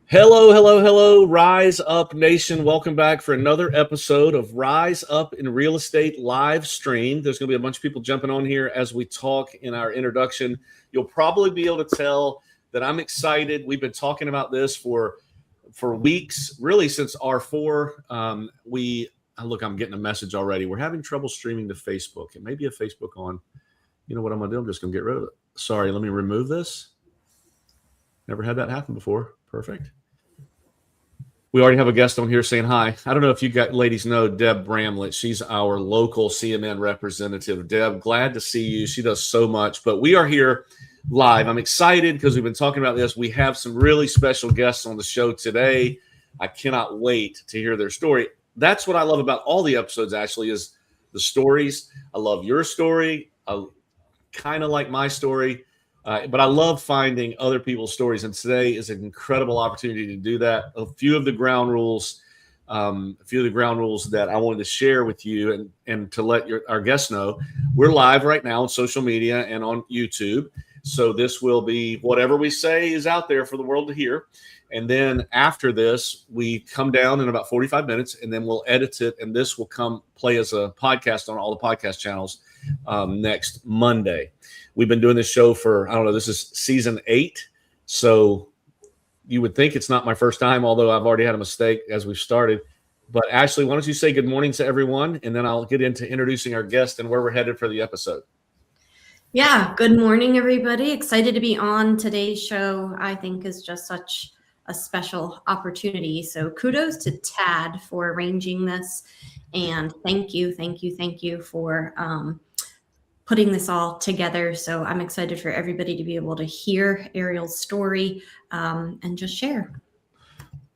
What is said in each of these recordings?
Hello, hello, hello, Rise Up Nation. Welcome back for another episode of Rise Up in Real Estate live stream. There's going to be a bunch of people jumping on here as we talk in our introduction. You'll probably be able to tell that I'm excited. We've been talking about this for weeks, really since R4. Look, I'm getting a message already. We're having trouble streaming to Facebook. It may be a Facebook on. You know what I'm going to do? I'm just going to get rid of it. Sorry, let me remove this. Never had that happen before. Perfect. We already have a guest on here saying hi. I don't know if you ladies know Deb Bramlett. She's our local CMN representative. Deb, glad to see you. She does so much, but we are here live. I'm excited because we've been talking about this. We have some really special guests on the show today. I cannot wait to hear their story. That's what I love about all the episodes, actually, is the stories. I love your story. I kind of like my story. But I love finding other people's stories, and today is an incredible opportunity to do that. A few of the ground rules that I wanted to share with you and to let our guests know. We're live right now on social media and on YouTube. So this will be whatever we say is out there for the world to hear. And then after this, we come down in about 45 minutes, and then we'll edit it, and this will come play as a podcast on all the podcast channels next Monday. We've been doing this show for, I don't know, this is season 8. So you would think it's not my first time, although I've already had a mistake as we've started. But Ashley, why don't you say good morning to everyone, and then I'll get into introducing our guest and where we're headed for the episode. Yeah, good morning, everybody. Excited to be on today's show. I think is just such a special opportunity. So kudos to Tad for arranging this. And thank you for putting this all together. So I'm excited for everybody to be able to hear Ariel's story and just share.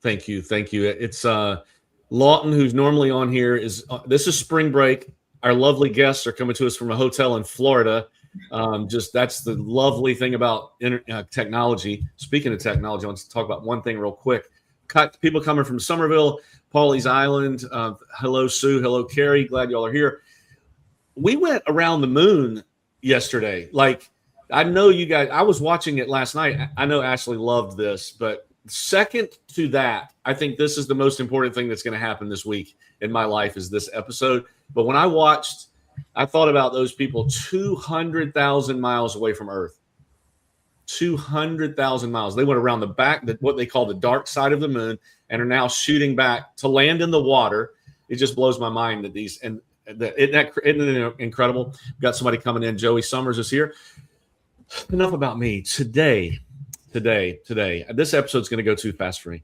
Thank you. It's Lawton, who's normally on here. This is spring break. Our lovely guests are coming to us from a hotel in Florida. That's the lovely thing about technology. Speaking of technology, I want to talk about one thing real quick. People coming from Somerville, Pawleys Island. Hello, Sue. Hello, Carrie. Glad y'all are here. We went around the moon yesterday. Like, I know you guys, I was watching it last night. I know Ashley loved this, but second to that, I think this is the most important thing that's going to happen this week in my life is this episode. But when I watched, I thought about those people 200,000 miles away from Earth. 200,000 miles. They went around the back, what they call the dark side of the moon, and are now shooting back to land in the water. It just blows my mind that isn't it incredible? We've got somebody coming in. Joey Summers is here. Enough about me. Today, this episode's going to go too fast for me.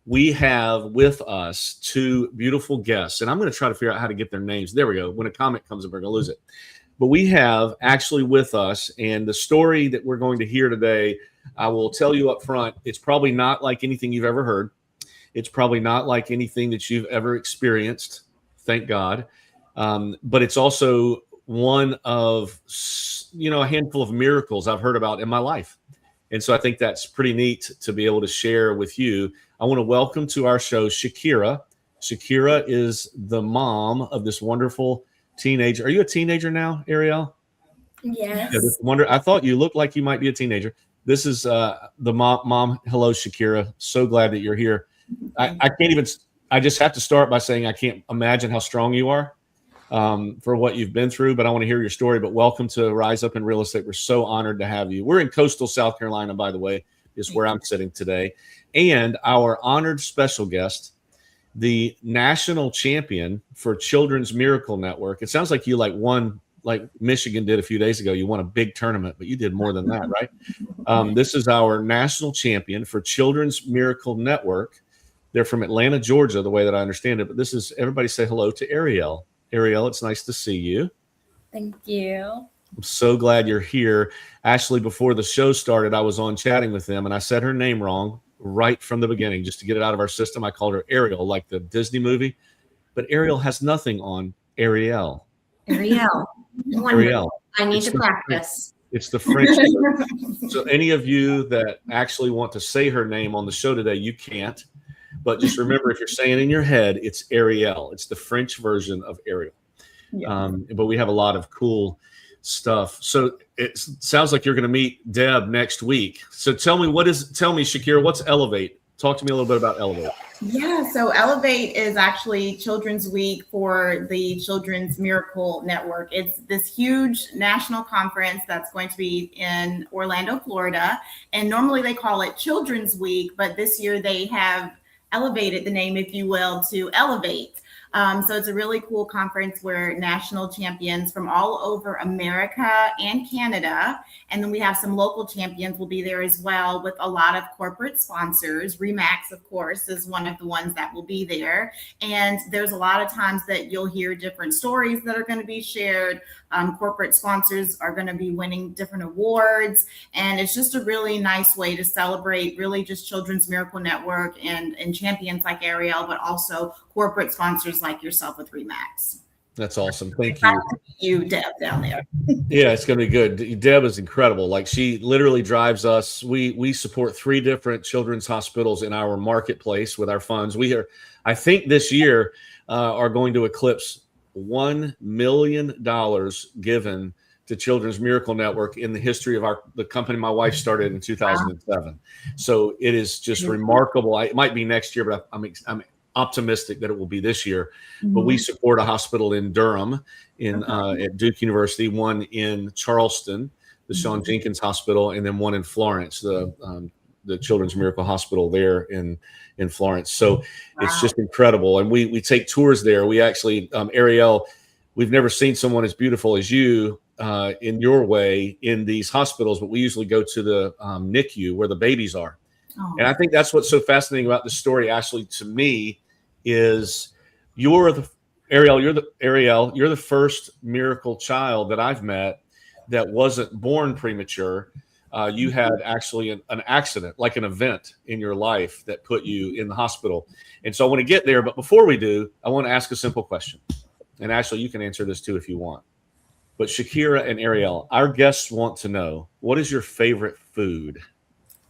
We have with us two beautiful guests, and I'm going to try to figure out how to get their names. There we go. When a comment comes up, we're going to lose it. But we have actually with us, and the story that we're going to hear today, I will tell you up front, it's probably not like anything you've ever heard. It's probably not like anything that you've ever experienced. Thank God. But it's also one of, a handful of miracles I've heard about in my life. And so I think that's pretty neat to be able to share with you. I want to welcome to our show Shakira. Shakira is the mom of this wonderful teenager. Are you a teenager now, Ariel? Yes. Yeah, I thought you looked like you might be a teenager. This is the mom. Hello, Shakira. So glad that you're here. I just have to start by saying I can't imagine how strong you are. For what you've been through, but I want to hear your story. But welcome to Rise Up in Real Estate. We're so honored to have you. We're in coastal South Carolina, by the way, is where I'm sitting today. And our honored special guest, the national champion for Children's Miracle Network. It sounds like you won, like Michigan did a few days ago. You won a big tournament, but you did more than that, right? This is our national champion for Children's Miracle Network. They're from Atlanta, Georgia, the way that I understand it. But this is, everybody say hello to Ariel. Ariel, it's nice to see you. Thank you. I'm so glad you're here. Ashley, before the show started, I was on chatting with them, and I said her name wrong right from the beginning. Just to get it out of our system, I called her Ariel, like the Disney movie. But Ariel has nothing on Ariel. Ariel. I need to practice. It's the French. So any of you that actually want to say her name on the show today, you can't. But just remember, if you're saying in your head, it's Ariel. It's the French version of Ariel. Yeah. But we have a lot of cool stuff. So it sounds like you're going to meet Deb next week. So tell me, Shakira, what's Elevate? Talk to me a little bit about Elevate. Yeah, so Elevate is actually Children's Week for the Children's Miracle Network. It's this huge national conference that's going to be in Orlando, Florida. And normally they call it Children's Week, but this year they have elevated the name, if you will, to Elevate. So it's a really cool conference where national champions from all over America and Canada, and then we have some local champions will be there as well, with a lot of corporate sponsors. Remax, of course, is one of the ones that will be there. And there's a lot of times that you'll hear different stories that are going to be shared. Corporate sponsors are going to be winning different awards. And it's just a really nice way to celebrate really just Children's Miracle Network and champions like Ariel, but also corporate sponsors like yourself with Remax. That's awesome. Thank you. You, Deb, down there. Yeah, it's going to be good. Deb is incredible. Like, she literally drives us. We support 3 different children's hospitals in our marketplace with our funds. We are, I think this year, are going to eclipse $1 million given to Children's Miracle Network in the history of the company my wife started in 2007. Wow. So it is just remarkable. It might be next year, but I'm optimistic that it will be this year. Mm-hmm. But we support a hospital in Durham, at Duke University, one in Charleston, the Sean Jenkins Hospital, and then one in Florence, the Children's Miracle Hospital there in Florence. So it's just incredible. And we take tours there. We actually, Ariel, we've never seen someone as beautiful as you in your way in these hospitals, but we usually go to the NICU where the babies are. Oh. And I think that's what's so fascinating about the story, Ashley, to me, is you're the first miracle child that I've met that wasn't born premature. You had actually an accident, like an event in your life that put you in the hospital. And so I want to get there. But before we do, I want to ask a simple question. And Ashley, you can answer this too if you want. But Shakira and Ariel, our guests want to know, what is your favorite food?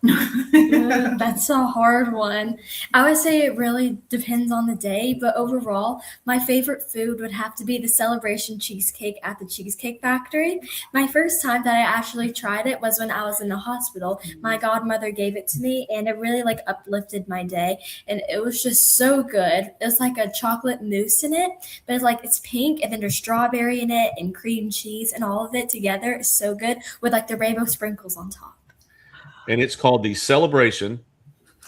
That's a hard one. I would say it really depends on the day, but overall, my favorite food would have to be the Celebration cheesecake at the Cheesecake Factory. My first time that I actually tried it was when I was in the hospital. My godmother gave it to me, and it really uplifted my day, and it was just so good. It was like a chocolate mousse in it, but it's pink, and then there's strawberry in it and cream cheese, and all of it together is so good with the rainbow sprinkles on top. And it's called the Celebration.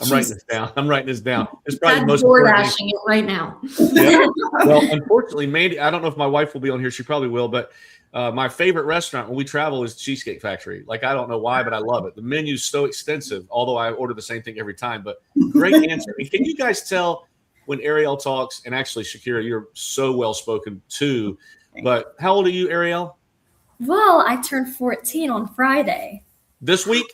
I'm writing this down. It's probably the most DoorDashing it right now. Yeah. Well, unfortunately, Mandy, I don't know if my wife will be on here. She probably will. But my favorite restaurant when we travel is Cheesecake Factory. I don't know why, but I love it. The menu's so extensive, although I order the same thing every time. But great answer. And can you guys tell when Ariel talks, and actually, Shakira, you're so well-spoken too. But how old are you, Ariel? Well, I turned 14 on Friday. This week?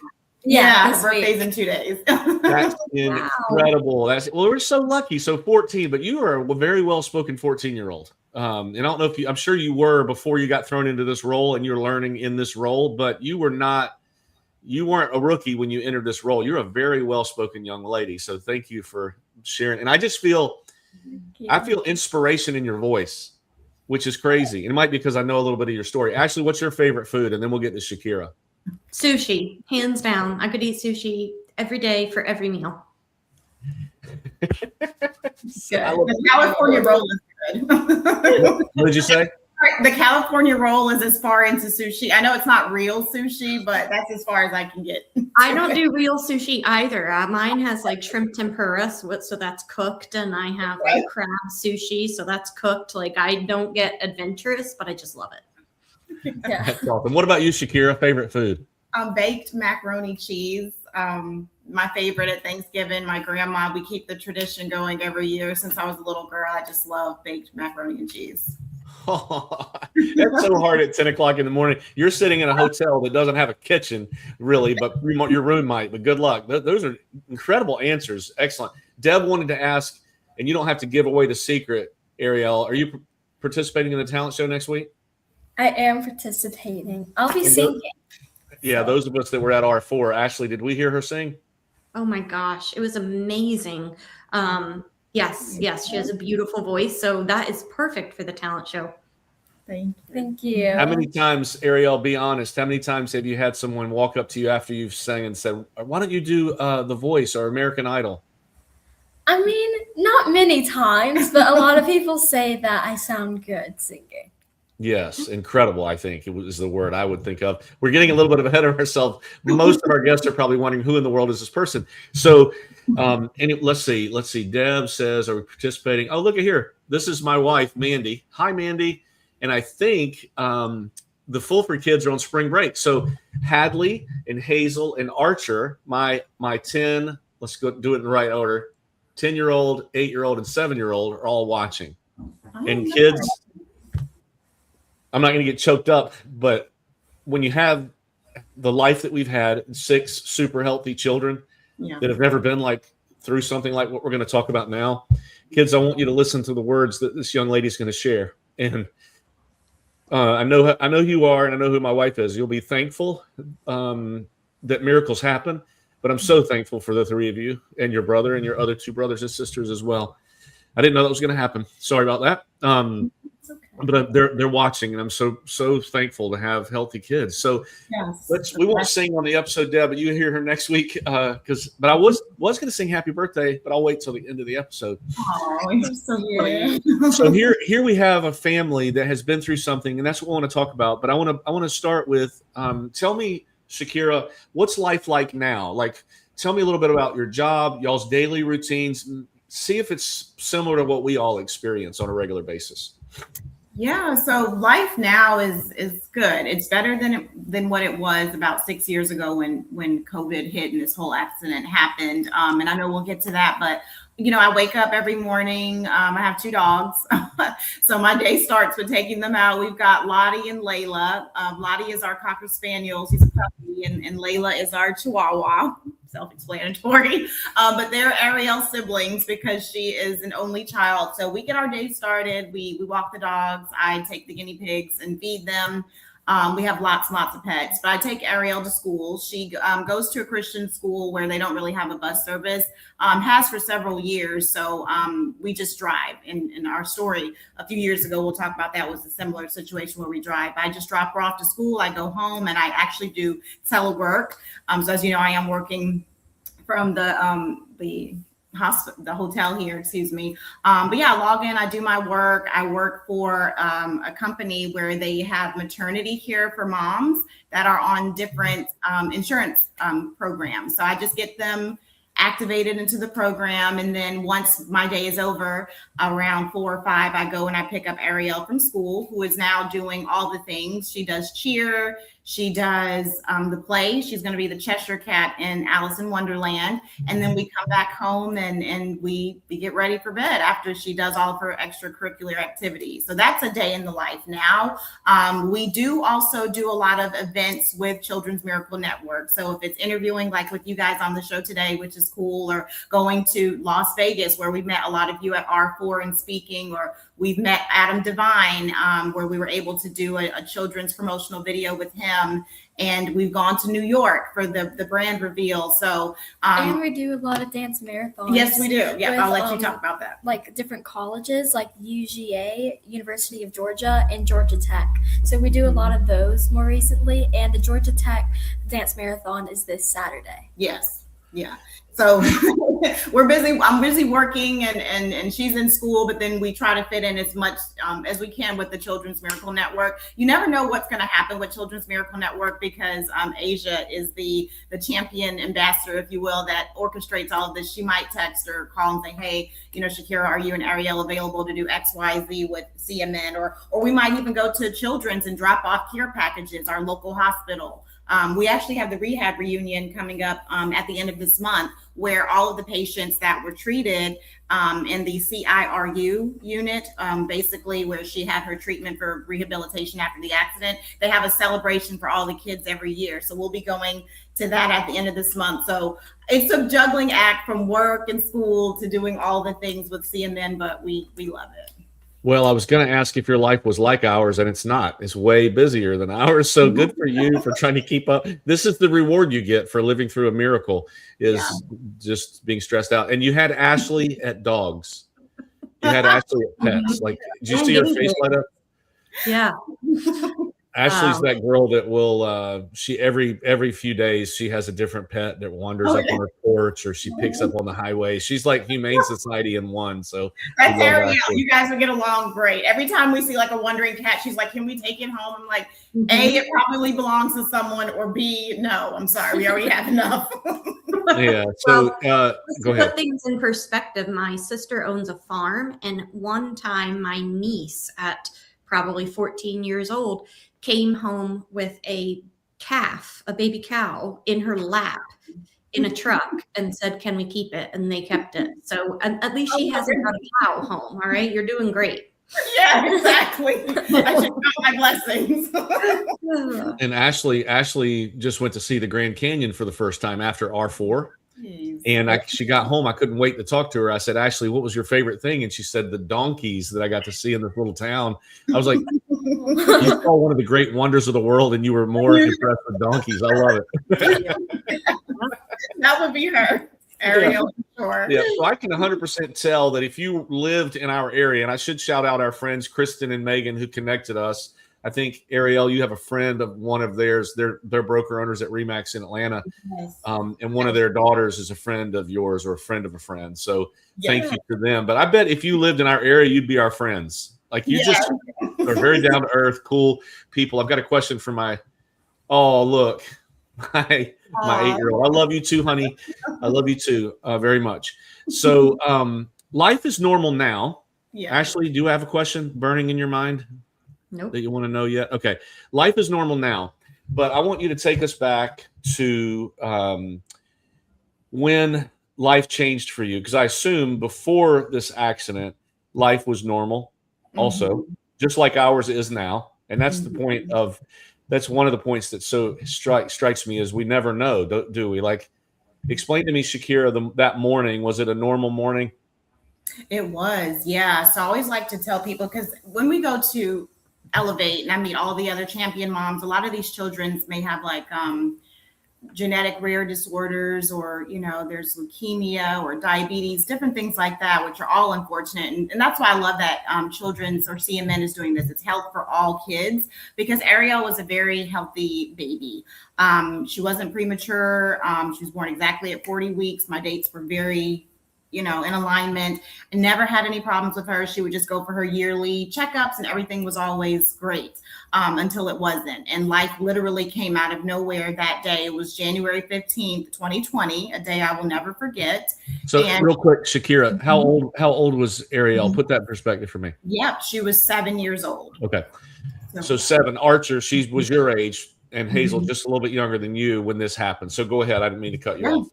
Yeah, her birthday's in 2 days. That's incredible. We're so lucky. So 14, but you are a very well-spoken 14-year-old. And I don't know I'm sure you were before you got thrown into this role and you're learning in this role, but you weren't a rookie when you entered this role. You're a very well-spoken young lady. So thank you for sharing. And I just feel inspiration in your voice, which is crazy. And it might be because I know a little bit of your story. Ashley, what's your favorite food? And then we'll get to Shakira. Sushi, hands down. I could eat sushi every day for every meal. The California roll is good. What did you say? The California roll is as far into sushi. I know it's not real sushi, but that's as far as I can get. I don't do real sushi either. Mine has shrimp tempura, so that's cooked, and I have crab sushi, so that's cooked. I don't get adventurous, but I just love it. Yeah. That's awesome. What about you, Shakira? Favorite food? Baked macaroni cheese. My favorite at Thanksgiving. My grandma, we keep the tradition going every year since I was a little girl. I just love baked macaroni and cheese. Oh, that's so hard at 10 o'clock in the morning. You're sitting in a hotel that doesn't have a kitchen, really, but your room might. But good luck. Those are incredible answers. Excellent. Deb wanted to ask, and you don't have to give away the secret, Ariel, are you participating in the talent show next week? I am participating. I'll be singing. Yeah, those of us that were at R4. Ashley, did we hear her sing? Oh my gosh, it was amazing. Yes, she has a beautiful voice, so that is perfect for the talent show. Thank you. How many times, Ariel, be honest, how many times have you had someone walk up to you after you've sang and said, why don't you do The Voice or American Idol? I mean, not many times, but a lot of people say that I sound good singing. Yes, incredible, I think it was the word I would think of. We're getting a little bit ahead of ourselves. Most of our guests are probably wondering who in the world is this person. So, let's see. Deb says, are we participating? Oh, look at here. This is my wife, Mandy. Hi, Mandy. And I think the Fulford kids are on spring break. So Hadley and Hazel and Archer, my 10, let's go do it in the right order. 10-year-old, 8-year-old, and 7-year-old are all watching. And kids, I'm not going to get choked up, but when you have the life that we've had, 6 super healthy children that have never been through something like what we're going to talk about now, kids, I want you to listen to the words that this young lady is going to share. And I know who you are, and I know who my wife is. You'll be thankful that miracles happen, but I'm so thankful for the 3 of you and your brother and your other 2 brothers and sisters as well. I didn't know that was going to happen. Sorry about that. But they're watching, and I'm so thankful to have healthy kids. So we won't sing on the episode, Deb, but you hear her next week. But I was going to sing happy birthday, but I'll wait till the end of the episode. Oh, you're so sweet. So here we have a family that has been through something, and that's what I want to talk about. But I want to start with tell me, Shakira, what's life like now? Tell me a little bit about your job, y'all's daily routines. See if it's similar to what we all experience on a regular basis. Yeah, so life now is good. It's better than what it was about 6 years ago when COVID hit and this whole accident happened. And I know we'll get to that, but I wake up every morning. I have 2 dogs, so my day starts with taking them out. We've got Lottie and Layla. Lottie is our Cocker Spaniel. She's a puppy, and Layla is our Chihuahua. Self-explanatory, but they're Ariel's siblings because she is an only child. So we get our day started. We walk the dogs. I take the guinea pigs and feed them. We have lots and lots of pets, but I take Ariel to school. She goes to a Christian school where they don't really have a bus service, has for several years. So we just drive. In our story a few years ago, we'll talk about that, was a similar situation where we drive. I just drop her off to school. I go home, and I actually do telework. So as you know, I am working from the hotel here, excuse me. But yeah, I log in, I do my work. I work for a company where they have maternity care for moms that are on different insurance programs. So I just get them activated into the program. And then once my day is over, around 4 or 5, I go and I pick up Ariel from school, who is now doing all the things. She does cheer. She does the play. She's going to be the Cheshire Cat in Alice in Wonderland. And then we come back home and we get ready for bed after she does all of her extracurricular activities. So that's a day in the life now. We do also do a lot of events with Children's Miracle Network. So if it's interviewing like with you guys on the show today, which is cool, or going to Las Vegas where we met a lot of you at R4 and speaking, or we've met Adam Devine, where we were able to do a children's promotional video with him. And we've gone to New York for the brand reveal. So, and we do a lot of dance marathons. Yes, we do. Yeah, I'll let you talk about that. Like different colleges, like UGA, University of Georgia, and Georgia Tech. So we do a lot of those more recently. And the Georgia Tech dance marathon is this Saturday. Yes. Yeah. So we're busy. I'm busy working and she's in school, but then we try to fit in as much as we can with the Children's Miracle Network. You never know what's going to happen with Children's Miracle Network because Asia is the champion ambassador, if you will, that orchestrates all of this. She might text or call and say, hey, Shakira, are you and Ariel available to do X, Y, Z with CMN? Or we might even go to Children's and drop off care packages, our local hospital. We actually have the rehab reunion coming up at the end of this month, where all of the patients that were treated in the CIRU unit, basically where she had her treatment for rehabilitation after the accident, they have a celebration for all the kids every year. So we'll be going to that at the end of this month. So it's a juggling act from work and school to doing all the things with CMN, but we love it. Well, I was going to ask if your life was like ours, and it's not. It's way busier than ours. So good for you for trying to keep up. This is the reward you get for living through a miracle, is just being stressed out. And you had Ashley at dogs. You had Ashley at pets. Like, did you see her face light up? Yeah. Ashley's that girl that will she every few days she has a different pet that wanders up on her porch or she picks up on the highway. She's like Humane Society in one. So that's Ariel. You guys would get along great. Every time we see like a wandering cat, she's like, "Can we take it home?" I'm like, A, it probably belongs to someone, or B, no, I'm sorry, we already have enough. Yeah. So to go ahead. put things in perspective, my sister owns a farm, and one time my niece at probably 14 years old came home with a calf, a baby cow, in her lap in a truck and said, "Can we keep it?" And they kept it. So at least she hasn't got a cow home. All right. You're doing great. Yeah, exactly. I should count my blessings. And Ashley just went to see the Grand Canyon for the first time after R4. And she got home. I couldn't wait to talk to her. I said, "Ashley, what was your favorite thing?" And she said, "The donkeys that I got to see in this little town." I was like, "You saw one of the great wonders of the world and you were more impressed with donkeys." I love it. That would be her. Ariel, sure. Yeah, so I can 100% tell that if you lived in our area, and I should shout out our friends Kristen and Megan who connected us. I think, Ariel, you have a friend of one of theirs. They're broker owners at Remax in Atlanta. Yes. And one of their daughters is a friend of yours or a friend of a friend. So thank you to them. But I bet if you lived in our area, you'd be our friends. Like you just are very down to earth, cool people. I've got a question for my 8-year-old. I love you too, honey. I love you too very much. So life is normal now. Yeah. Ashley, do you have a question burning in your mind? Nope. That you want to know yet? Okay. Life is normal now, but I want you to take us back to when life changed for you. Because I assume before this accident, life was normal also, just like ours is now. And that's the point of, that's one of the points that so strikes me is we never know, do we? Like, explain to me, Shakira, that morning, was it a normal morning? It was, yeah. So I always like to tell people, because when we go to Elevate and I meet all the other champion moms, a lot of these children may have like genetic rare disorders, or there's leukemia or diabetes, different things like that, which are all unfortunate. And that's why I love that Children's or CMN is doing this. It's health for all kids, because Ariel was a very healthy baby. She wasn't premature. She was born exactly at 40 weeks. My dates were very in alignment. I never had any problems with her. She would just go for her yearly checkups and everything was always great until it wasn't. And life literally came out of nowhere that day. It was January 15th, 2020, a day I will never forget. So real quick, Shakira, how old was Ariel? Put that in perspective for me. Yep. She was 7 years old. Okay. So 7. Archer, she was your age, and Hazel just a little bit younger than you when this happened. So go ahead. I didn't mean to cut you off.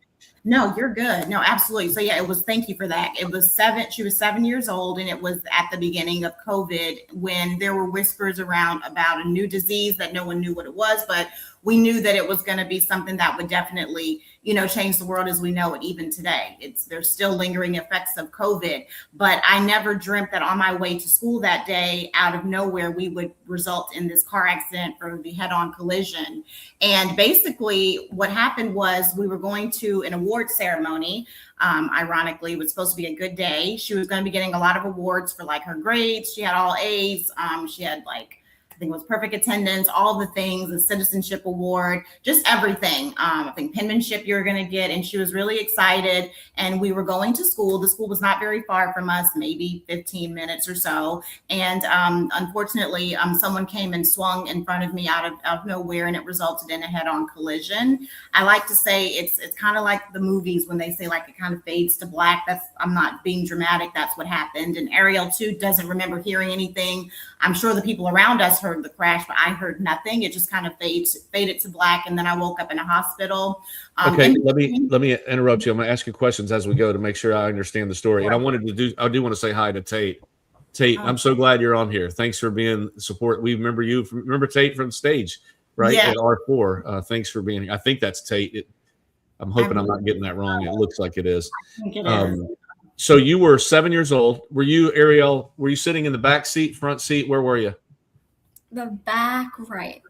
No, you're good. No, absolutely. So yeah, thank you for that. It was 7. She was 7 years old, and it was at the beginning of COVID when there were whispers around about a new disease that no one knew what it was, but we knew that it was going to be something that would definitely, change the world as we know it even today. There's still lingering effects of COVID, but I never dreamt that on my way to school that day, out of nowhere, we would result in this car accident or the head-on collision. And basically what happened was we were going to an award ceremony. Ironically, it was supposed to be a good day. She was going to be getting a lot of awards for like her grades. She had all A's. She had I think it was perfect attendance, all the things, the citizenship award, just everything. I think penmanship you were going to get. And she was really excited. And we were going to school. The school was not very far from us, maybe 15 minutes or so. And unfortunately, someone came and swung in front of me out of nowhere, and it resulted in a head-on collision. I like to say it's kind of like the movies when they say like it kind of fades to black. I'm not being dramatic. That's what happened. And Ariel too doesn't remember hearing anything. I'm sure the people around us heard the crash, but I heard nothing. It just kind of faded to black, and then I woke up in a hospital. Okay, let me interrupt you. I'm going to ask you questions as we go to make sure I understand the story. And I do want to say hi to Tate. Tate, I'm so glad you're on here. Thanks for being support. We remember you. Remember Tate from the stage, right? Yeah. At R4. Thanks for being here. I think that's Tate. I'm hoping I'm not getting that wrong. It looks like it is. I think it is. So you were 7 years old. Were you, Ariel, were you sitting in the back seat, front seat? Where were you? The back right.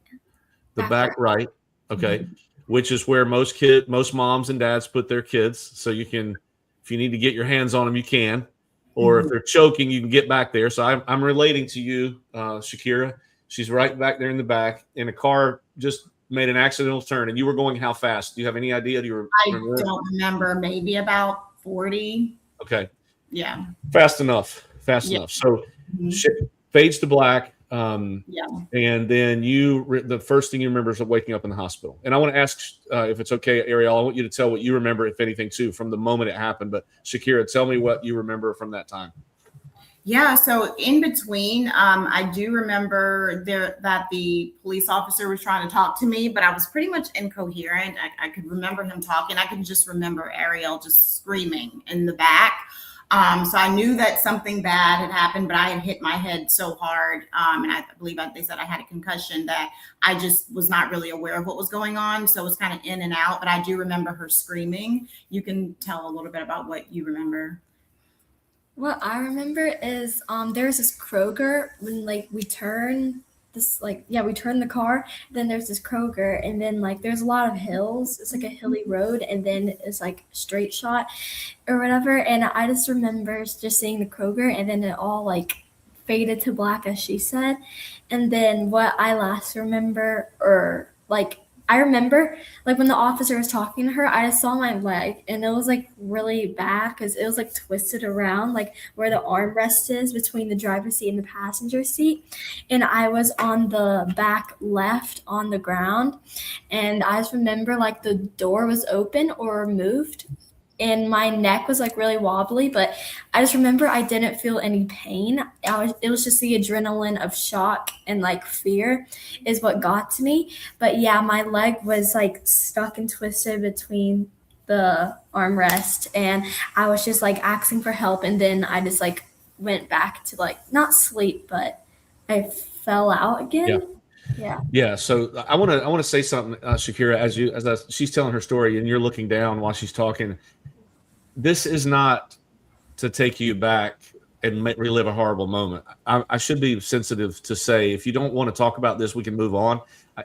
The back right. Okay. Mm-hmm. Which is where most moms and dads put their kids. So you can, if you need to get your hands on them, you can. Or if they're choking, you can get back there. So I'm relating to you, Shakira. She's right back there in the back, and a car just made an accidental turn, and you were going how fast? Do you have any idea? Do you remember? I don't remember, maybe about 40. Okay. Yeah. Fast enough. Yeah. So Mhm. shit fades to black. Yeah. And then the first thing you remember is waking up in the hospital. And I want to ask, if it's okay, Ariel, I want you to tell what you remember, if anything, too, from the moment it happened. But Shakira, tell me what you remember from that time. Yeah, so in between, I do remember that the police officer was trying to talk to me, but I was pretty much incoherent. I could remember him talking. I could just remember Ariel just screaming in the back. So I knew that something bad had happened, but I had hit my head so hard, and I believe they said I had a concussion, that I just was not really aware of what was going on. So it was kind of in and out, but I do remember her screaming. You can tell a little bit about what you remember. What I remember is there was this Kroger when we turn we turn the car, then there's this Kroger, and then there's a lot of hills. It's like a hilly road, and then it's like straight shot or whatever. And I just remember just seeing the Kroger, and then it all faded to black, as she said. And then what I last remember, I remember when the officer was talking to her, I just saw my leg, and it was really bad because it was twisted around where the armrest is between the driver's seat and the passenger seat. And I was on the back left on the ground, and I just remember the door was open or moved, and my neck was really wobbly, but I just remember I didn't feel any pain. It was just the adrenaline of shock and fear is what got to me. But yeah, my leg was stuck and twisted between the armrest, and I was just asking for help. And then I just went back to not sleep, but I fell out again. Yeah. So I want to say something, Shakira, as she's telling her story and you're looking down while she's talking. This is not to take you back and relive a horrible moment. I should be sensitive to say, if you don't want to talk about this, we can move on.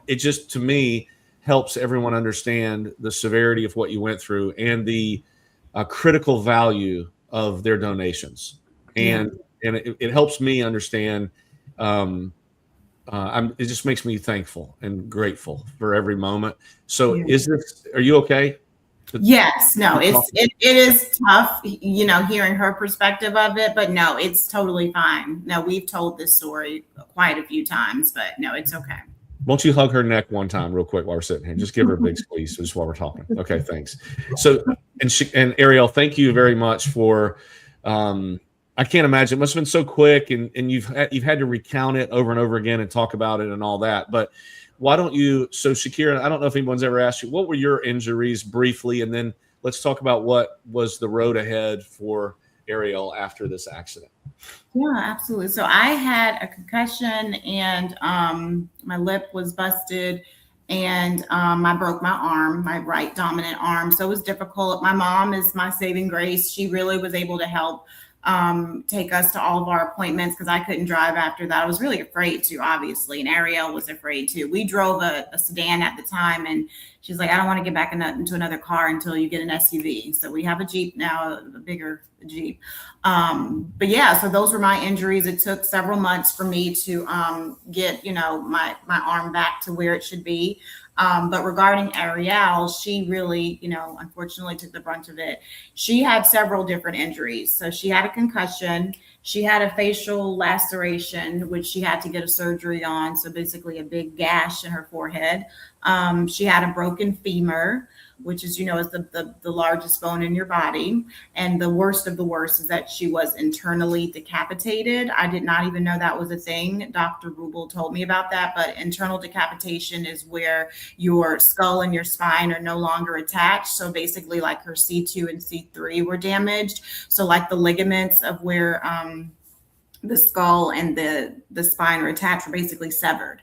It just, to me, helps everyone understand the severity of what you went through and the critical value of their donations. And it helps me understand. It just makes me thankful and grateful for every moment. So are you okay? Yes, no, it is tough, hearing her perspective of it, but no, it's totally fine. No, we've told this story quite a few times, but no, it's okay. Won't you hug her neck one time real quick while we're sitting here? Just give her a big squeeze just while we're talking. Okay, thanks. So, and Ariel, thank you very much for, I can't imagine, it must have been so quick, and you've had to recount it over and over again and talk about it and all that, but why don't you, so Shakira, I don't know if anyone's ever asked you, what were your injuries briefly? And then let's talk about what was the road ahead for Ariel after this accident. Yeah, absolutely. So I had a concussion, and my lip was busted, and I broke my arm, my right dominant arm. So it was difficult. My mom is my saving grace. She really was able to help take us to all of our appointments, because I couldn't drive after that. I was really afraid to, obviously, and Ariel was afraid too. We drove a sedan at the time, and she's like, I don't want to get back into another car until you get an SUV. So we have a Jeep now, a bigger Jeep. But yeah, so those were my injuries. It took several months for me to get, my arm back to where it should be. But regarding Ariel, she really, unfortunately took the brunt of it. She had several different injuries. So she had a concussion. She had a facial laceration, which she had to get a surgery on. So basically a big gash in her forehead. She had a broken femur, which is, is the largest bone in your body. And the worst of the worst is that she was internally decapitated. I did not even know that was a thing. Dr. Rubel told me about that, but internal decapitation is where your skull and your spine are no longer attached. So basically her C2 and C3 were damaged. So the ligaments of where, the skull and the spine are attached were basically severed.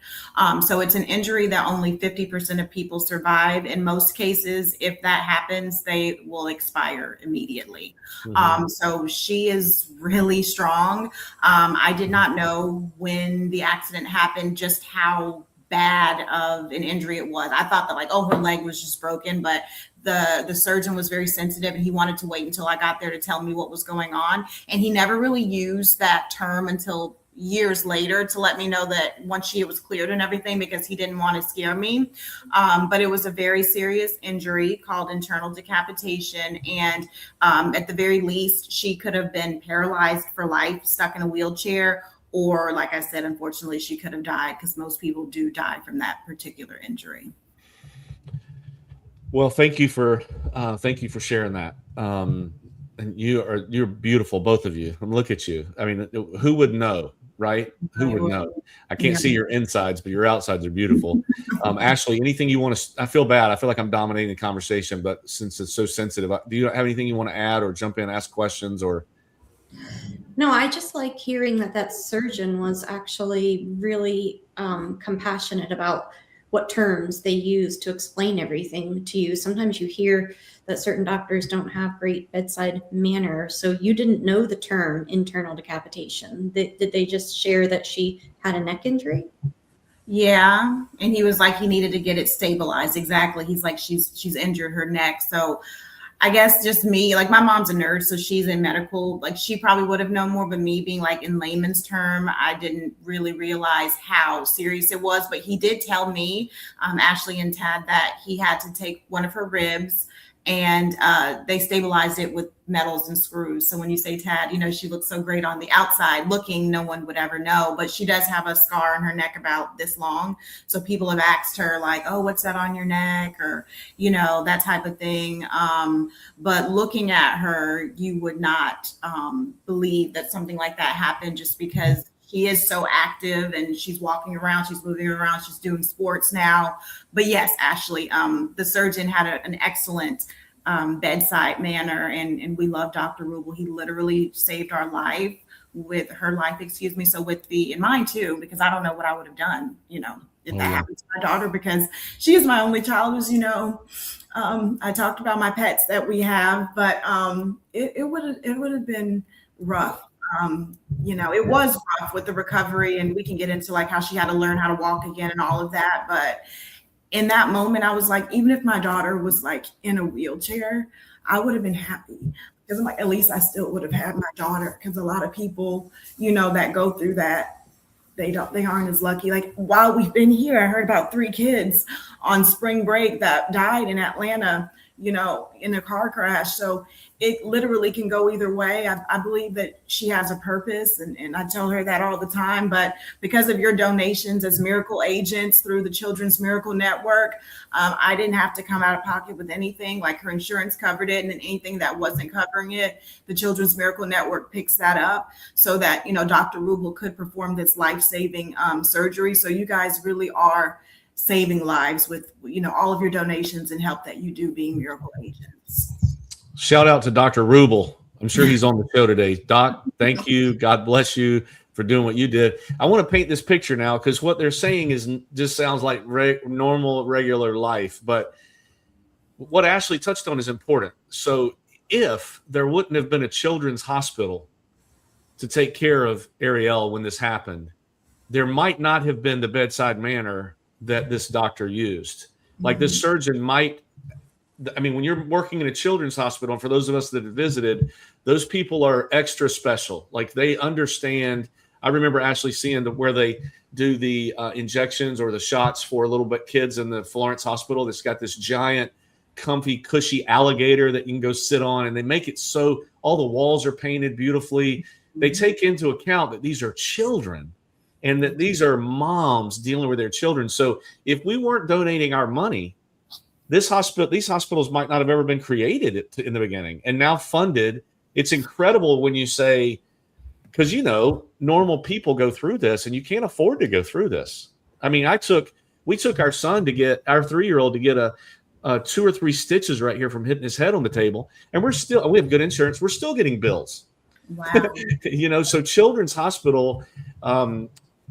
So it's an injury that only 50% of people survive. In most cases, if that happens, they will expire immediately. Mm-hmm. So she is really strong. I did not know when the accident happened just how bad of an injury it was. I thought that her leg was just broken, but the surgeon was very sensitive, and he wanted to wait until I got there to tell me what was going on. And he never really used that term until, years later to let me know that once she was cleared and everything, because he didn't want to scare me. But it was a very serious injury called internal decapitation. And at the very least, she could have been paralyzed for life, stuck in a wheelchair, or like I said, unfortunately, she could have died, because most people do die from that particular injury. Well, thank you for sharing that. And you're beautiful, both of you. Look at you. I mean, who would know, right? Who would know? I can't see your insides, but your outsides are beautiful. Ashley, anything you want to? I feel bad. I feel like I'm dominating the conversation, but since it's so sensitive, do you have anything you want to add or jump in, ask questions, or? No, I just like hearing that surgeon was actually really compassionate about what terms they use to explain everything to you. Sometimes you hear that certain doctors don't have great bedside manner. So you didn't know the term internal decapitation. Did they just share that she had a neck injury? Yeah. And he was like, he needed to get it stabilized. Exactly. He's like, she's injured her neck. So I guess just me, like my mom's a nurse, so she's in medical, like she probably would have known more, but me being like in layman's term, I didn't really realize how serious it was. But he did tell me, Ashley and Tad, that he had to take one of her ribs, and they stabilized it with metals and screws. So when you say Tad, she looks so great on the outside looking, no one would ever know, but she does have a scar on her neck about this long. So people have asked her like, oh, what's that on your neck? Or, that type of thing. But looking at her, you would not believe that something like that happened, just because she is so active and she's walking around, she's moving around, she's doing sports now. But yes, Ashley, the surgeon had an excellent bedside manner, and we love Dr. Rubel. He literally saved our life with her life, So and mine too, because I don't know what I would have done, if that happened to my daughter, because she is my only child, as you know. I talked about my pets that we have, but it would have been rough. It was rough with the recovery, and we can get into like how she had to learn how to walk again and all of that. But in that moment, I was like, even if my daughter was like in a wheelchair, I would have been happy, because I'm like, at least I still would have had my daughter. Because a lot of people, that go through that, they aren't as lucky. Like while we've been here, I heard about 3 kids on spring break that died in Atlanta, in a car crash. So it literally can go either way. I believe that she has a purpose, and I tell her that all the time. But because of your donations as miracle agents through the Children's Miracle Network, I didn't have to come out of pocket with anything. Like her insurance covered it, and then anything that wasn't covering it, the Children's Miracle Network picks that up so that, Dr. Rubel could perform this life-saving surgery. So you guys really are saving lives with, all of your donations and help that you do being miracle agents. Shout out to Dr. Rubel. I'm sure he's on the show today. Doc, thank you. God bless you for doing what you did. I want to paint this picture now, because what they're saying just sounds like normal, regular life. But what Ashley touched on is important. So if there wouldn't have been a children's hospital to take care of Ariel when this happened, there might not have been the bedside manner that this doctor used. Like this surgeon might, when you're working in a children's hospital, and for those of us that have visited, those people are extra special. Like they understand. I remember actually seeing where they do the injections or the shots for little bit kids in the Florence Hospital. That's got this giant, comfy, cushy alligator that you can go sit on, and they make it so all the walls are painted beautifully. They take into account that these are children, and that these are moms dealing with their children. So if we weren't donating our money, these hospitals might not have ever been created in the beginning, and now funded. It's incredible when you say, because normal people go through this, and you can't afford to go through this. We took our son to get our 3-year-old to get a 2 or 3 stitches right here from hitting his head on the table, and we have good insurance. We're still getting bills. Wow. So Children's Hospital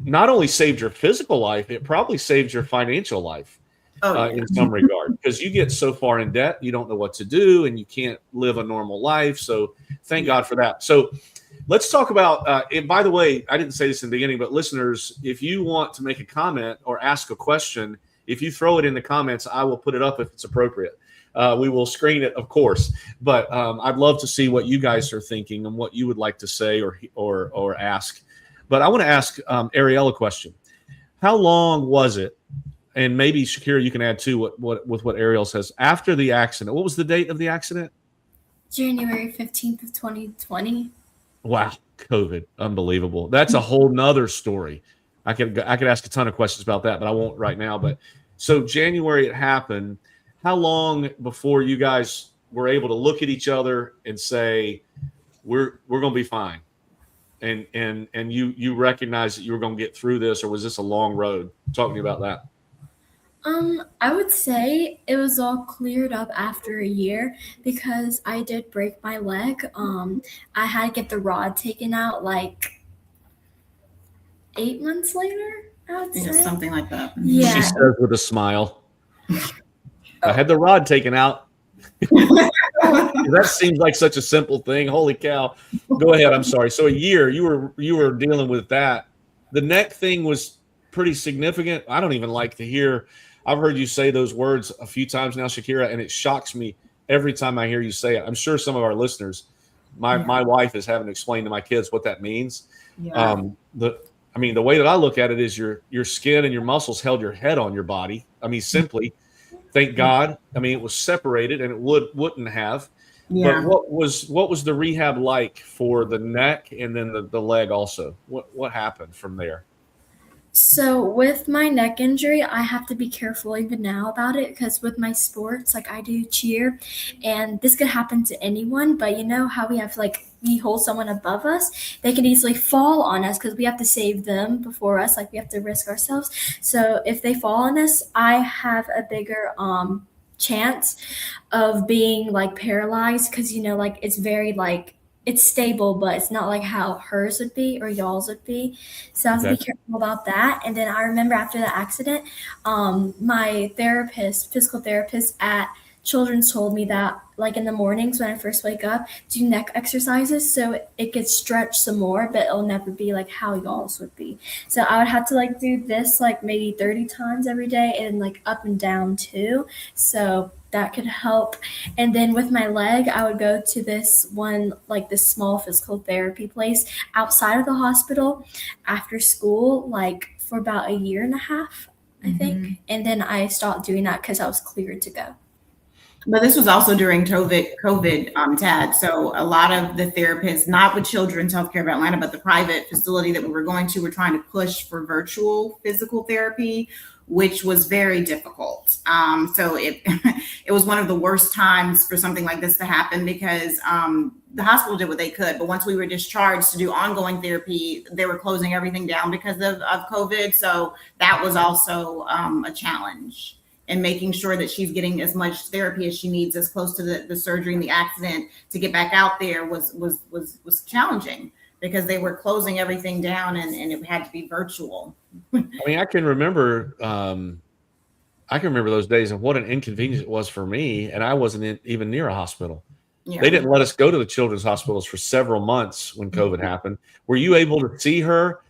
not only saved your physical life, it probably saved your financial life. In some regard, because you get so far in debt, you don't know what to do, and you can't live a normal life. So thank God for that. So let's talk about, and by the way, I didn't say this in the beginning, but listeners, if you want to make a comment or ask a question, if you throw it in the comments, I will put it up if it's appropriate. We will screen it, of course, but I'd love to see what you guys are thinking and what you would like to say or ask. But I want to ask Ariel a question. How long was it? And maybe Shakira, you can add too what Ariel says after the accident. What was the date of the accident? January 15th of 2020. Wow, COVID, unbelievable. That's a whole nother story. I could ask a ton of questions about that, but I won't right now. But so January it happened. How long before you guys were able to look at each other and say, we're going to be fine? And you recognize that you were going to get through this, or was this a long road? Talk to me about that. I would say it was all cleared up after a year because I did break my leg. I had to get the rod taken out like 8 months later, I would say. Something like that. Yeah. She says with a smile. I had the rod taken out. That seems like such a simple thing. Holy cow. Go ahead. I'm sorry. So a year you were dealing with that. The neck thing was pretty significant. I don't even like to hear. I've heard you say those words a few times now, Shakira, and it shocks me every time I hear you say it. I'm sure some of our listeners, my wife is having to explain to my kids what that means. Yeah. The way that I look at it is your skin and your muscles held your head on your body. I mean, simply, thank God. I mean, it was separated and it wouldn't have. Yeah. But what was the rehab like for the neck and then the leg also? What happened from there? So with my neck injury, I have to be careful even now about it because with my sports, like I do cheer, and this could happen to anyone, but you know how we have we hold someone above us, they can easily fall on us because we have to save them before us, like we have to risk ourselves. So if they fall on us, I have a bigger chance of being paralyzed because it's very it's stable, but it's not like how hers would be or y'all's would be. So I have to be careful about that. And then I remember after the accident, my physical therapist at Children's told me that in the mornings when I first wake up, do neck exercises so it gets stretched some more, but it'll never be like how y'all's would be. So I would have to do this maybe 30 times every day and up and down too. So that could help. And then with my leg, I would go to this one, this small physical therapy place outside of the hospital after school, for about a year and a half, I think. And then I stopped doing that because I was cleared to go. But this was also during COVID, Tad. So a lot of the therapists, not with Children's Healthcare of Atlanta, but the private facility that we were going to, were trying to push for virtual physical therapy, which was very difficult. So it was one of the worst times for something like this to happen because the hospital did what they could. But once we were discharged to do ongoing therapy, they were closing everything down because of COVID. So that was also a challenge. And making sure that she's getting as much therapy as she needs as close to the surgery and the accident to get back out there was challenging because they were closing everything down and it had to be virtual. I mean, I can remember those days and what an inconvenience it was for me. And I wasn't even near a hospital. Yeah. They didn't let us go to the children's hospitals for several months when COVID happened. Were you able to see her?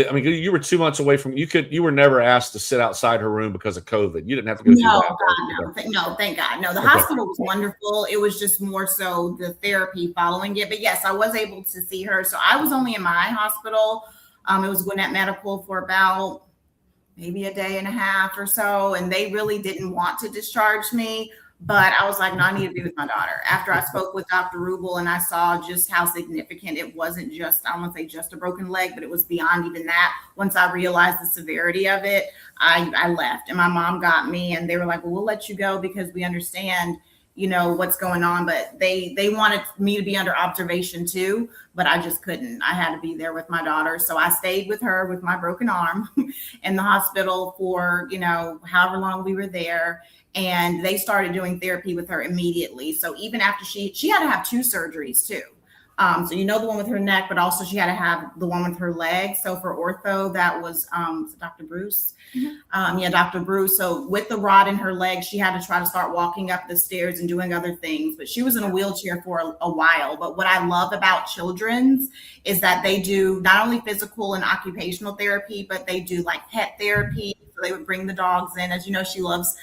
I mean, you were 2 months away from you were never asked to sit outside her room because of COVID. You didn't have to go through that. No, thank God. No, the hospital was wonderful. It was just more so the therapy following it. But yes, I was able to see her. So I was only in my hospital. It was Gwinnett Medical for about maybe a day and a half or so. And they really didn't want to discharge me. But I was like, no, I need to be with my daughter. After I spoke with Dr. Rubel and I saw just how significant it wasn't just, I don't want to say just a broken leg, but it was beyond even that. Once I realized the severity of it, I left. And my mom got me and they were like, well, we'll let you go because we understand, what's going on. But they wanted me to be under observation too, but I just couldn't. I had to be there with my daughter. So I stayed with her with my broken arm in the hospital for, however long we were there. And they started doing therapy with her immediately. So even after she had to have 2 surgeries too. So the one with her neck, but also she had to have the one with her leg. So for ortho, that was Dr. Bruce. Mm-hmm. Dr. Bruce. So with the rod in her leg, she had to try to start walking up the stairs and doing other things. But she was in a wheelchair for a while. But what I love about Children's is that they do not only physical and occupational therapy, but they do pet therapy. So they would bring the dogs in. As you know, she loves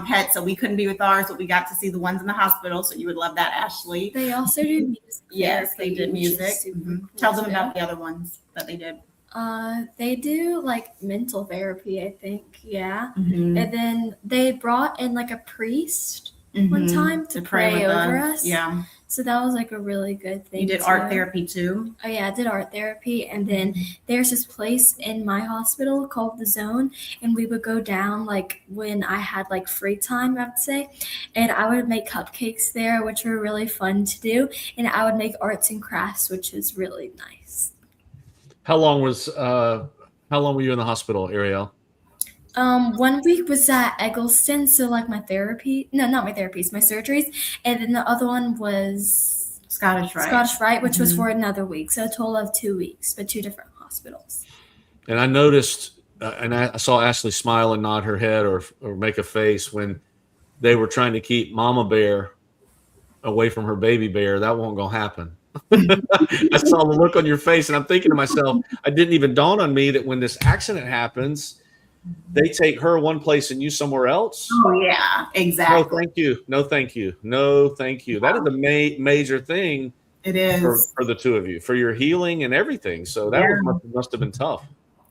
pets, so we couldn't be with ours, but we got to see the ones in the hospital. So you would love that, Ashley. They also do music. Yes, they did music. Mm-hmm. Cool. Tell them about the other ones that they did. They do like mental therapy, I think. Yeah. Mhm. And then they brought in like a priest one Mhm. time to pray with over us. Yeah. So that was like a really good thing. You did art therapy too? Oh yeah, I did art therapy, and then there's this place in my hospital called the Zone, and we would go down like when I had like free time, I would say, and I would make cupcakes there, which were really fun to do, and I would make arts and crafts, which is really nice. How long were you in the hospital, Ariel? 1 week was at Eggleston, so like my therapy, no, not my therapies, my surgeries, and then the other one was Scottish Rite. Scottish Rite, which was for another week, so a total of 2 weeks, but 2 different hospitals. And I noticed, and I saw Ashley smile and nod her head or make a face when they were trying to keep Mama Bear away from her baby bear. That won't gonna happen. I saw the look on your face, and I'm thinking to myself, it didn't even dawn on me that when this accident happens, they take her one place and you somewhere else. Oh yeah, exactly. No, thank you. No, thank you. No, thank you. That is a major thing. It is for the two of you, for your healing and everything. So that must have been tough.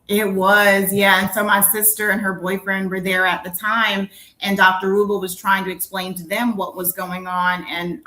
It was, yeah. And so my sister and her boyfriend were there at the time, and Dr. Rubel was trying to explain to them what was going on. And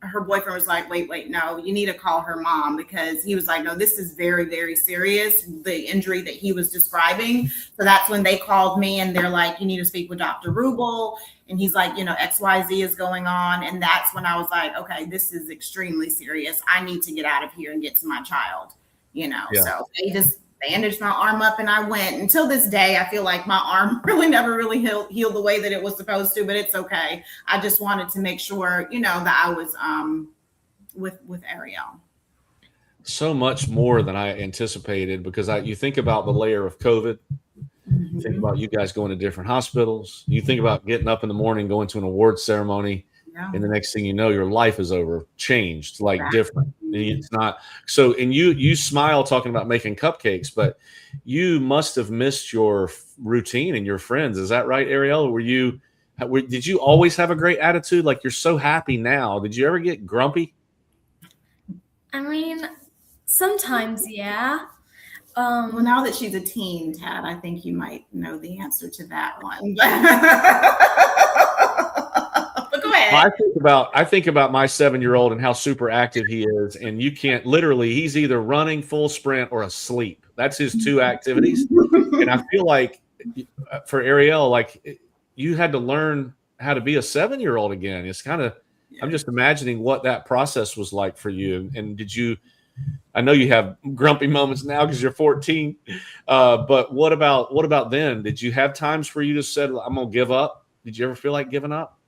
her boyfriend was like, wait, no, you need to call her mom, because he was like, no, this is very, very serious, the injury that he was describing. So that's when they called me, and they're like, you need to speak with Dr. Rubel. And he's like, XYZ is going on. And that's when I was like, okay, this is extremely serious. I need to get out of here and get to my child, Yeah. So they just bandaged my arm up, and I went. Until this day, I feel like my arm really never really healed the way that it was supposed to, but it's okay. I just wanted to make sure, that I was with Ariel. So much more than I anticipated, because you think about the layer of COVID, you think about you guys going to different hospitals, you think about getting up in the morning, going to an awards ceremony, and the next thing you know, your life is over, changed, like different. It's not so. And you smile talking about making cupcakes, but you must have missed your routine and your friends. Is that right, Ariel? Did you always have a great attitude? Like, you're so happy now. Did you ever get grumpy? I mean, sometimes, yeah. Well, now that she's a teen, Tad, I think you might know the answer to that one. But go ahead. I think about my 7-year-old and how super active he is, and you can't literally. He's either running full sprint or asleep. That's his two activities. And I feel like for Ariel, like, you had to learn how to be a 7-year-old again. It's kind of. I'm just imagining what that process was like for you. And did you? I know you have grumpy moments now because you're 14, but what about then? Did you have times where you just said, I'm going to give up? Did you ever feel like giving up?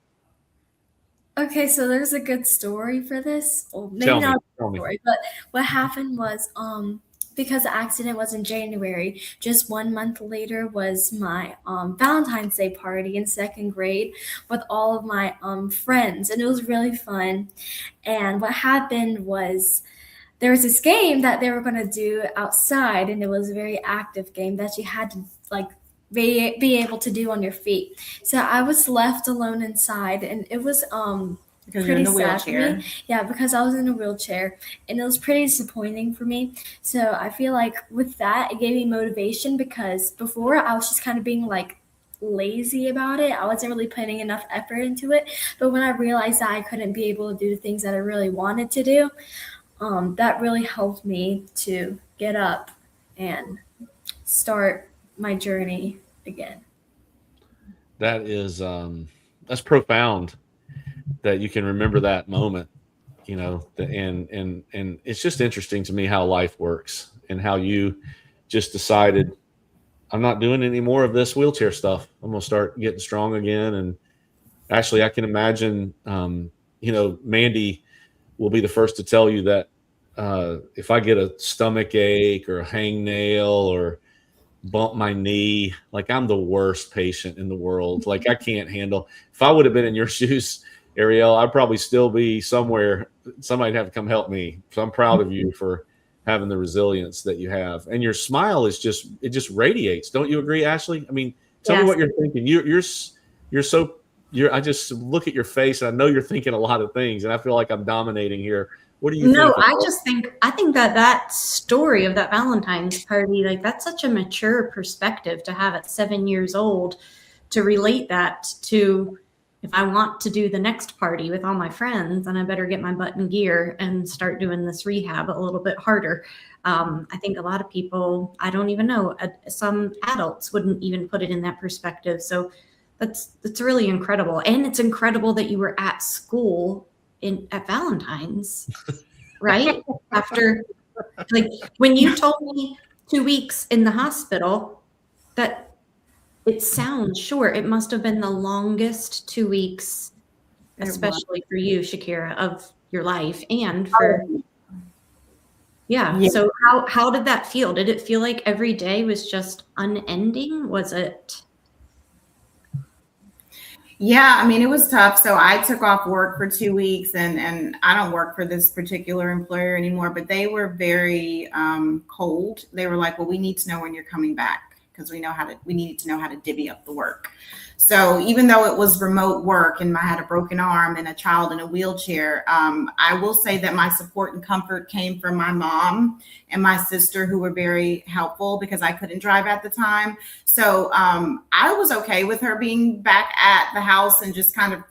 Okay, so there's a good story for this. Well, maybe Tell me, not a tell me. story, but what happened was, because the accident was in January, just 1 month later was my Valentine's Day party in 2nd grade with all of my friends, and it was really fun. And what happened was, there was this game that they were going to do outside, and it was a very active game that you had to be able to do on your feet. So I was left alone inside, and it was Because pretty you're in a sad for wheelchair. me. Yeah, because I was in a wheelchair, and it was pretty disappointing for me. So I feel like with that, it gave me motivation, because before I was just kind of being like lazy about it. I wasn't really putting enough effort into it. But when I realized that I couldn't be able to do the things that I really wanted to do, that really helped me to get up and start my journey again. That is that's profound that you can remember that moment, and it's just interesting to me how life works and how you just decided, I'm not doing any more of this wheelchair stuff. I'm going to start getting strong again. And actually, I can imagine, Mandy will be the first to tell you that if I get a stomach ache or a hangnail or bump my knee, like, I'm the worst patient in the world. Like, I can't handle. If I would have been in your shoes, Ariel, I'd probably still be somewhere. Somebody'd have to come help me. So I'm proud of you for having the resilience that you have. And your smile is just radiates. Don't you agree, Ashley? I mean, tell me what you're thinking. You're so I just look at your face and I know you're thinking a lot of things, and I feel like I'm dominating here. What do you No, think? I think that story of that Valentine's party, like that's such a mature perspective to have at 7 years old, to relate that to, if I want to do the next party with all my friends, then I better get my butt in gear and start doing this rehab a little bit harder. I think a lot of people, I don't even know, some adults wouldn't even put it in that perspective. So that's really incredible. And it's incredible that you were at school at Valentine's, right? After, like, when you told me 2 weeks in the hospital, that it sounds short. It must have been the longest 2 weeks, especially for you, Shakira, of your life, and for yeah. So how did that feel? Did it feel like every day was just unending? Was it? Yeah, I mean, it was tough. So I took off work for 2 weeks, and I don't work for this particular employer anymore, but they were very cold. They were like, well, we need to know when you're coming back, because we needed to know how to divvy up the work. So even though it was remote work and I had a broken arm and a child in a wheelchair, I will say that my support and comfort came from my mom and my sister, who were very helpful because I couldn't drive at the time. So I was okay with her being back at the house and just kind of,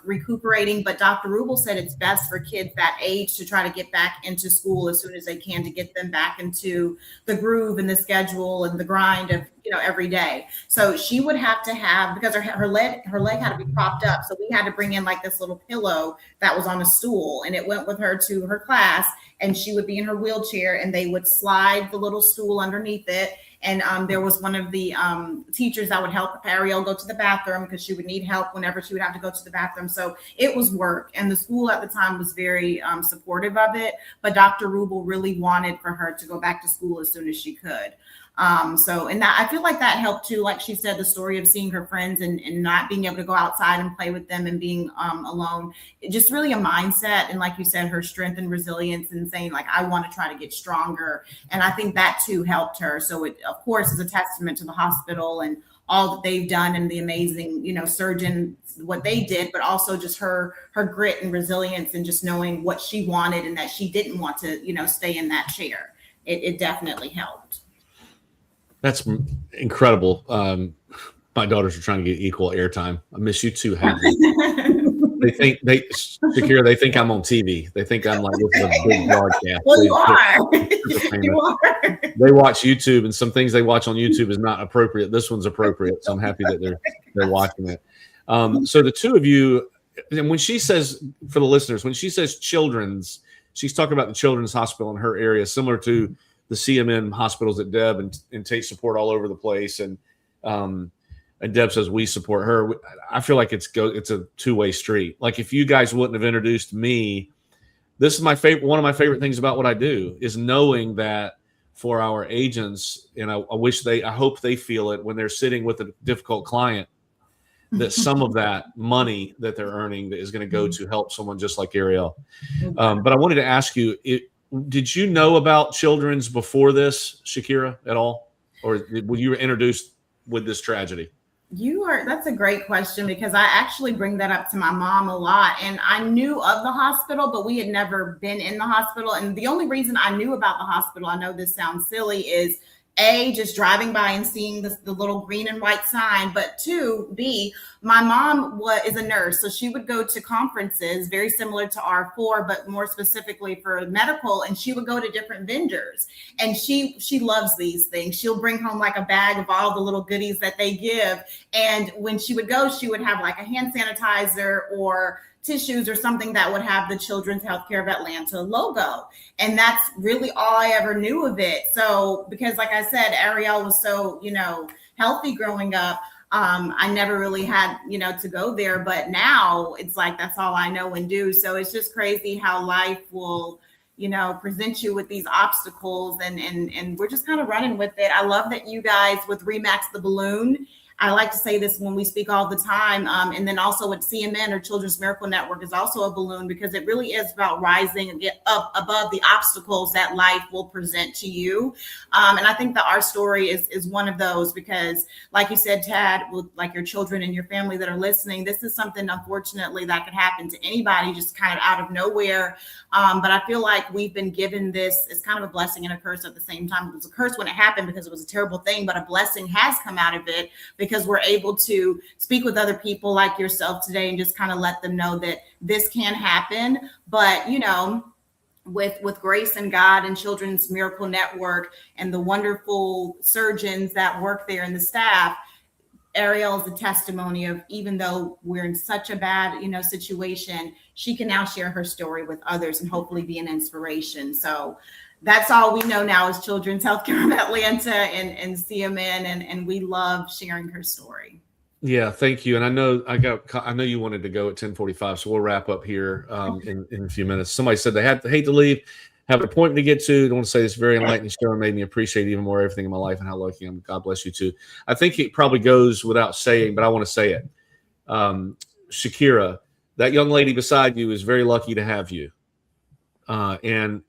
recuperating. But Dr. Rubel said it's best for kids that age to try to get back into school as soon as they can, to get them back into the groove and the schedule and the grind of, every day. So she would have to have, because her leg had to be propped up. So we had to bring in like this little pillow that was on a stool, and it went with her to her class, and she would be in her wheelchair and they would slide the little stool underneath it. And there was one of the teachers that would help Ariel go to the bathroom, because she would need help whenever she would have to go to the bathroom. So it was work. And the school at the time was very supportive of it. But Dr. Rubel really wanted for her to go back to school as soon as she could. And that, I feel like that helped too. Like she said, the story of seeing her friends and not being able to go outside and play with them and being alone, just really a mindset. And like you said, her strength and resilience, and saying like, I want to try to get stronger. And I think that too helped her. So it, of course, is a testament to the hospital and all that they've done, and the amazing, surgeon, what they did, but also just her grit and resilience, and just knowing what she wanted and that she didn't want to, stay in that chair. It definitely helped. That's incredible. My daughters are trying to get equal airtime. I miss you too, Hadley. Shakira, they think I'm on TV. They think I'm like, this is a big broadcast. Well, you are. You are. They watch YouTube, and some things they watch on YouTube is not appropriate. This one's appropriate, so I'm happy that they're watching it. So the two of you, and when she says, for the listeners, when she says children's, she's talking about the Children's Hospital in her area, similar to the CMN hospitals that Deb and Tate support all over the place. And Deb says we support her. I feel like it's a two-way street. Like, if you guys wouldn't have introduced me, this is my favorite. One of my favorite things about what I do is knowing that for our agents, and I hope they feel it when they're sitting with a difficult client, that some of that money that they're earning is going to go to help someone just like Ariel. But I wanted to ask you, did you know about Children's before this, Shakira, at all? Or were you introduced with this tragedy? That's a great question, because I actually bring that up to my mom a lot. And I knew of the hospital, but we had never been in the hospital. And the only reason I knew about the hospital, I know this sounds silly, is just driving by and seeing the little green and white sign, but B, my mom is a nurse. So she would go to conferences very similar to R4, but more specifically for medical. And she would go to different vendors, and she loves these things. She'll bring home like a bag of all the little goodies that they give. And when she would go, she would have like a hand sanitizer or tissues or something that would have the Children's Healthcare of Atlanta logo. And that's really all I ever knew of it. So, because like I said, Ariel was so, healthy growing up, I never really had, to go there. But now it's like, that's all I know and do. So it's just crazy how life will, present you with these obstacles, and we're just kind of running with it. I love that you guys with Remax the Balloon, I like to say this when we speak all the time. And then also with CMN, or Children's Miracle Network, is also a balloon, because it really is about rising and get up above the obstacles that life will present to you. And I think that our story is one of those, because like you said, Tad, with like your children and your family that are listening, this is something, unfortunately, that could happen to anybody just kind of out of nowhere. But I feel like we've been given this, it's kind of a blessing and a curse at the same time. It was a curse when it happened because it was a terrible thing, but a blessing has come out of it, because we're able to speak with other people like yourself today and just kind of let them know that this can happen. But, you know, with grace and God and Children's Miracle Network and the wonderful surgeons that work there and the staff, Ariel is a testimony of, even though we're in such a bad, you know, situation, she can now share her story with others and hopefully be an inspiration. So that's all we know now is Children's Healthcare of Atlanta and CMN, and we love sharing her story. Yeah, thank you. And I know you wanted to go at 10:45, so we'll wrap up here in a few minutes. Somebody said they hate to leave, have an appointment to get to. I want to say this very enlightening show and made me appreciate even more everything in my life and how lucky I am. God bless you too. I think it probably goes without saying, but I want to say it. Shakira, that young lady beside you is very lucky to have you. And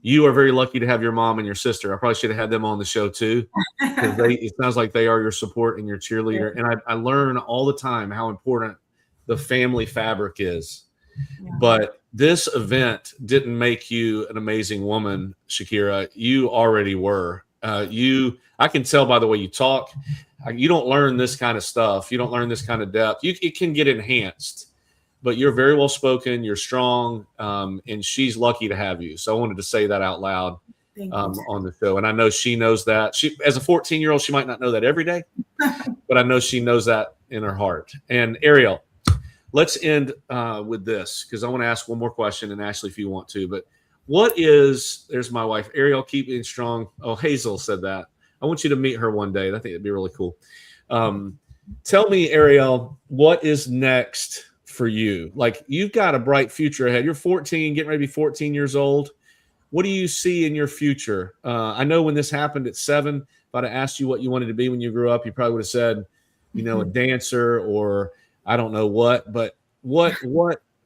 you are very lucky to have your mom and your sister. I probably should have had them on the show too, because it sounds like they are your support and your cheerleader. Yeah. And I learn all the time how important the family fabric is. Yeah. But this event didn't make you an amazing woman, Shakira. You already were. I can tell by the way you talk. You don't learn this kind of stuff. You don't learn this kind of depth. It can get enhanced, but you're very well spoken. You're strong, and she's lucky to have you. So I wanted to say that out loud on the show. And I know she knows that. She, as a 14-year-old, she might not know that every day, but I know she knows that in her heart. And Ariel, let's end with this, because I want to ask one more question, and Ashley, if you want to. But there's my wife, Ariel, keep being strong. Oh, Hazel said that. I want you to meet her one day. I think it'd be really cool. Tell me, Ariel, what is next for you? Like, you've got a bright future ahead. You're 14, getting ready to be 14 years old. What do you see in your future? I know when this happened at 7, if I'd have asked you what you wanted to be when you grew up, you probably would have said, you know, a dancer, or I don't know what. But what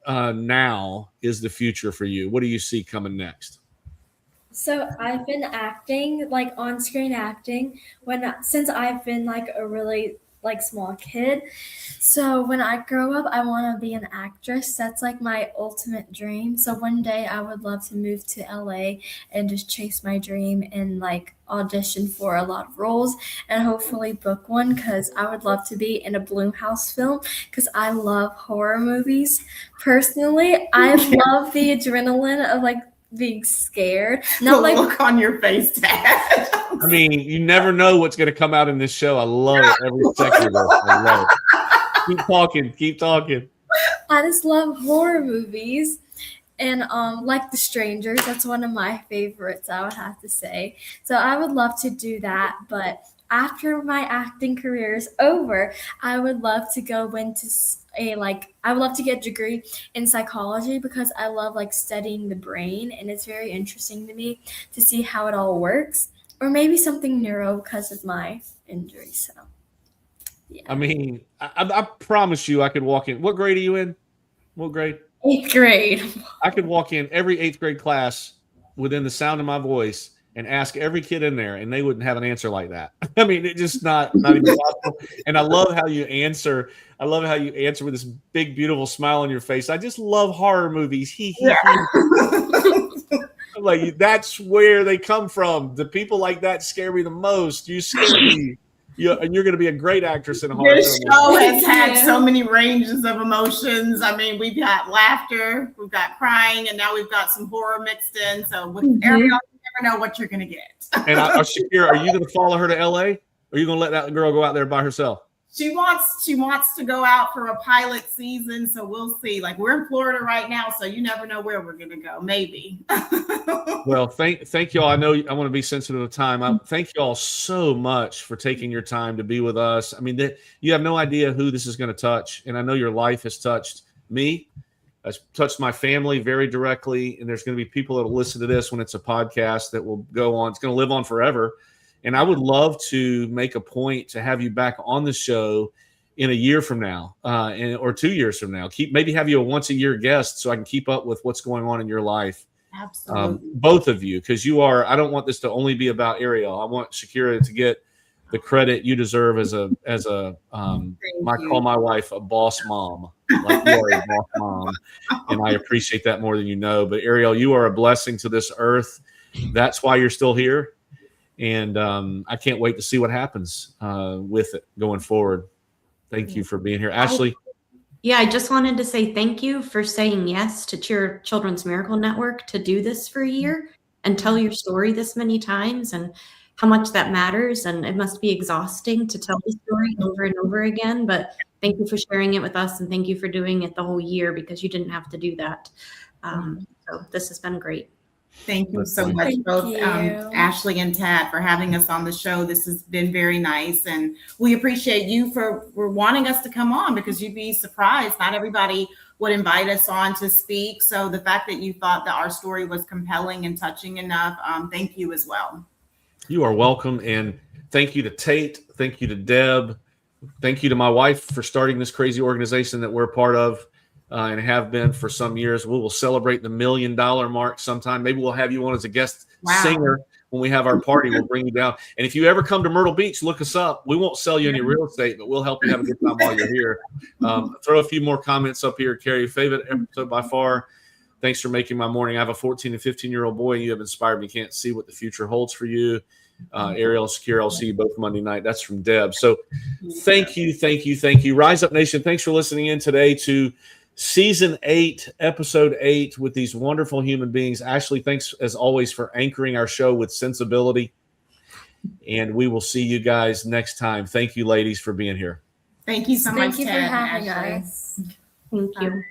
now is the future for you? What do you see coming next? So I've been acting, like on-screen acting, since I've been like a really small kid. So when I grow up, I want to be an actress. That's like my ultimate dream. So one day I would love to move to LA and just chase my dream and like audition for a lot of roles and hopefully book one, because I would love to be in a Blumhouse film, because I love horror movies. Personally, I love the adrenaline of like being scared. Not like look on your face, Dad. I mean, you never know what's going to come out in this show. I love it every second of it. I love it. Keep talking. I just love horror movies. And like The Strangers, that's one of my favorites, I would have to say. So I would love to do that. But after my acting career is over, I would love to go into I would love to get a degree in psychology, because I love like studying the brain, and it's very interesting to me to see how it all works. Or maybe something neuro because of my injury. So, yeah. I mean, I promise you I could walk in. What grade are you in? What grade? 8th grade. I could walk in every 8th grade class within the sound of my voice and ask every kid in there, and they wouldn't have an answer like that. I mean, it's just not even possible. And I love how you answer. I love how you answer with this big, beautiful smile on your face. I just love horror movies. Like, that's where they come from. The people like that scare me the most. You scare me. And you're going to be a great actress in a horror film. This show has had so many ranges of emotions. I mean, we've got laughter, we've got crying, and now we've got some horror mixed in. So with Ariel, you never know what you're going to get. And Shakira, are you going to follow her to LA? Or are you going to let that girl go out there by herself? She wants to go out for a pilot season, so we'll see. Like, we're in Florida right now, so you never know where we're gonna go. Maybe. Well, thank y'all. I know I want to be sensitive of time. Thank y'all so much for taking your time to be with us. I mean, you have no idea who this is going to touch, and I know your life has touched me. It's touched my family very directly, and there's going to be people that will listen to this when it's a podcast that will go on. It's going to live on forever. And I would love to make a point to have you back on the show in a year from now, or 2 years from now. Maybe have you a once a year guest so I can keep up with what's going on in your life. Absolutely. Both of you, because I don't want this to only be about Ariel. I want Shakira to get the credit you deserve as a call my wife a boss mom, like you are a boss mom, and I appreciate that more than you know. But Ariel, you are a blessing to this earth. That's why you're still here, and I can't wait to see what happens with it going forward. Thank you for being here, Ashley. Yeah, I just wanted to say thank you for saying yes to Children's Miracle Network to do this for a year and tell your story this many times, and how much that matters. And it must be exhausting to tell the story over and over again, but thank you for sharing it with us, and thank you for doing it the whole year, because you didn't have to do that. So this has been great. Thank you so much, both Ashley and Tad, for having us on the show. This has been very nice, and we appreciate you for wanting us to come on, because you'd be surprised. Not everybody would invite us on to speak. So the fact that you thought that our story was compelling and touching enough, thank you as well. You are welcome, and thank you to Tate. Thank you to Deb. Thank you to my wife for starting this crazy organization that we're a part of. And have been for some years. We will celebrate the $1 million mark sometime. Maybe we'll have you on as a guest singer when we have our party. We'll bring you down. And if you ever come to Myrtle Beach, look us up. We won't sell you any real estate, but we'll help you have a good time while you're here. Throw a few more comments up here. Carrie, favorite episode by far. Thanks for making my morning. I have a 14 and 15-year-old boy, and you have inspired me. Can't see what the future holds for you. Ariel, Shakira, I'll see you both Monday night. That's from Deb. So thank you. Rise Up Nation, thanks for listening in today to Season 8, Episode 8 with these wonderful human beings. Ashley, thanks as always for anchoring our show with sensibility. And we will see you guys next time. Thank you, ladies, for being here. Thank you so much, Thank you for Ted and having Ashley. us. Thank you.